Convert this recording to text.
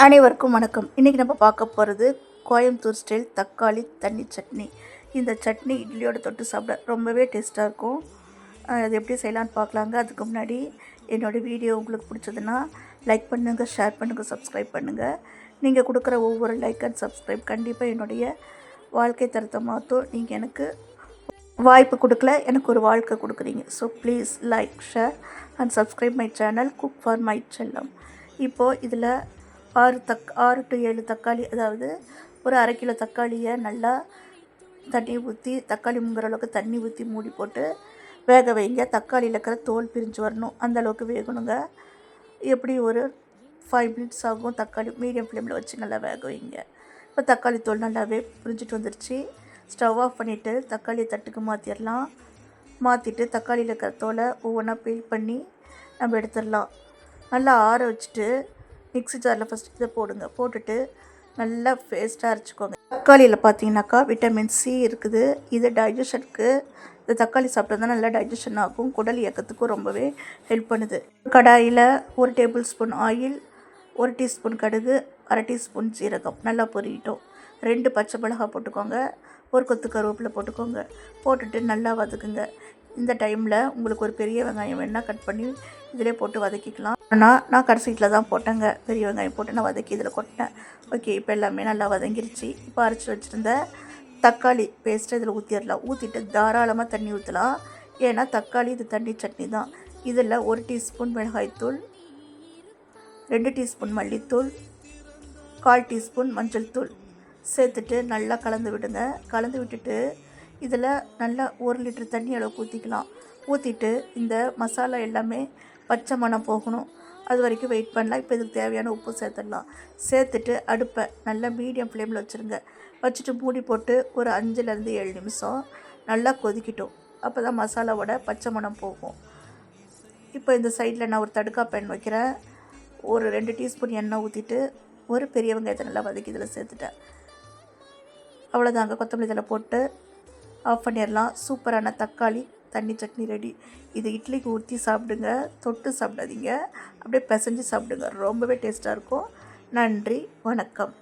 அனைவருக்கும் வணக்கம். இன்றைக்கி நம்ம பார்க்க போகிறது கோயம்புத்தூர் ஸ்டைல் தக்காளி தண்ணி சட்னி. இந்த சட்னி இட்லியோட தொட்டு சாப்பிட ரொம்பவே டேஸ்ட்டாக இருக்கும். அது எப்படி செய்யலான்னு பார்க்கலாங்க. அதுக்கு முன்னாடி என்னோடய வீடியோ உங்களுக்கு பிடிச்சதுன்னா லைக் பண்ணுங்கள், ஷேர் பண்ணுங்கள், சப்ஸ்கிரைப் பண்ணுங்கள். நீங்கள் கொடுக்குற ஒவ்வொரு லைக் அண்ட் சப்ஸ்கிரைப் கண்டிப்பாக என்னுடைய வாழ்க்கை தரத்தை மாற்றும். நீங்கள் எனக்கு வாய்ப்பு கொடுக்கல, எனக்கு ஒரு வாழ்க்கை கொடுக்குறீங்க. So please like, share and subscribe my channel cook for my செல்லம். இப்போது இதில் 6 to 7 தக்காளி, அதாவது ஒரு அரை கிலோ தக்காளியை நல்லா தண்ணி ஊற்றி, தக்காளி முங்குற அளவுக்கு தண்ணி ஊற்றி மூடி போட்டு வேக வைங்க. தக்காளியில் இருக்கிற தோல் பிரிஞ்சு வரணும், அந்த அளவுக்கு வேகணுங்க. எப்படி ஒரு 5 minutes ஆகும். தக்காளி மீடியம் ஃப்ளேமில் வச்சு நல்லா வேக வைங்க. இப்போ தக்காளி தோல் நல்லாவே பிரிஞ்சுட்டு வந்துருச்சு. ஸ்டவ் ஆஃப் பண்ணிவிட்டு தக்காளியை தட்டுக்கு மாற்றிடலாம். மாற்றிட்டு தக்காளியில் இருக்கிற தோலை ஒவ்வொன்றா பீல் பண்ணி நம்ம எடுத்துடலாம். நல்லா ஆற வச்சுட்டு மிக்ஸி ஜாரில் ஃபஸ்ட்டு இதை போடுங்க. போட்டுட்டு நல்லா பேஸ்ட்டாக அரைச்சிக்கோங்க. தக்காளியில் பார்த்தீங்கன்னாக்கா விட்டமின் சி இருக்குது. இது டைஜஷனுக்கு, இந்த தக்காளி சாப்பிட்டா நல்லா டைஜஷன் ஆகும். குடல் இயக்கத்துக்கும் ரொம்பவே ஹெல்ப் பண்ணுது. கடாயில் 1 டேபிள் ஸ்பூன் ஆயில், 1 டீஸ்பூன் கடுகு, அரை டீஸ்பூன் சீரகம் நல்லா பொரியட்டும். 2 பச்சை மிளகாய் போட்டுக்கோங்க. 1 கொத்து கருவேப்பிலை போட்டுக்கோங்க. போட்டுட்டு நல்லா வதக்குங்க. இந்த டைமில் உங்களுக்கு ஒரு பெரிய வெங்காயம் வேணால் கட் பண்ணி இதிலே போட்டு வதக்கிக்கலாம். ஆனால் நான் கடைசியில் தான் போட்டேங்க. பெரிய வெங்காயம் போட்டு நான் வதக்கி இதில் கொட்டினேன். ஓகே, இப்போ எல்லாமே நல்லா வதங்கிருச்சு. இப்போ அரைச்சி வச்சுருந்த தக்காளி பேஸ்ட்டை இதில் ஊற்றிடலாம். ஊற்றிட்டு தாராளமாக தண்ணி ஊற்றலாம். ஏன்னா தக்காளி இது தண்ணி சட்னி தான். இதில் 1 டீஸ்பூன் மிளகாய்த்தூள், 2 டீஸ்பூன் மல்லித்தூள், 1/4 டீஸ்பூன் மஞ்சள் தூள் சேர்த்துட்டு நல்லா கலந்து விடுங்க. கலந்து விட்டுட்டு இதில் நல்லா 1 லிட்டர் தண்ணி அளவுக்கு ஊற்றிக்கலாம். ஊற்றிட்டு இந்த மசாலா எல்லாமே பச்சை மணம் போகணும், அது வரைக்கும் வெயிட் பண்ணலாம். இப்போ இதுக்கு தேவையான உப்பு சேர்த்துடலாம். சேர்த்துட்டு அடுப்பை நல்லா மீடியம் ஃப்ளேமில் வச்சுருங்க. வச்சுட்டு மூடி போட்டு ஒரு 5லேருந்து 7 நிமிஷம் நல்லா கொதிக்கட்டும். அப்போ தான் மசாலாவோட பச்சை மணம் போகும். இப்போ இந்த சைடில் நான் ஒரு தடுக்கா பேன் வைக்கிறேன். ஒரு 2 டீஸ்பூன் எண்ணெய் ஊற்றிட்டு ஒரு பெரிய வெங்காயத்தை நல்லா வதக்கி இதில் சேர்த்துட்டேன். அவ்வளோதாங்க. கொத்தமல்லி இதில் போட்டு ஆஃப் பண்ணிடலாம். சூப்பரான தக்காளி தண்ணி சட்னி ரெடி. இது இட்லிக்கு ஊற்றி சாப்பிடுங்க, தொட்டு சாப்பிடாதீங்க, அப்படியே பிசைஞ்சு சாப்பிடுங்க. ரொம்பவே டேஸ்ட்டாக இருக்கும். நன்றி, வணக்கம்.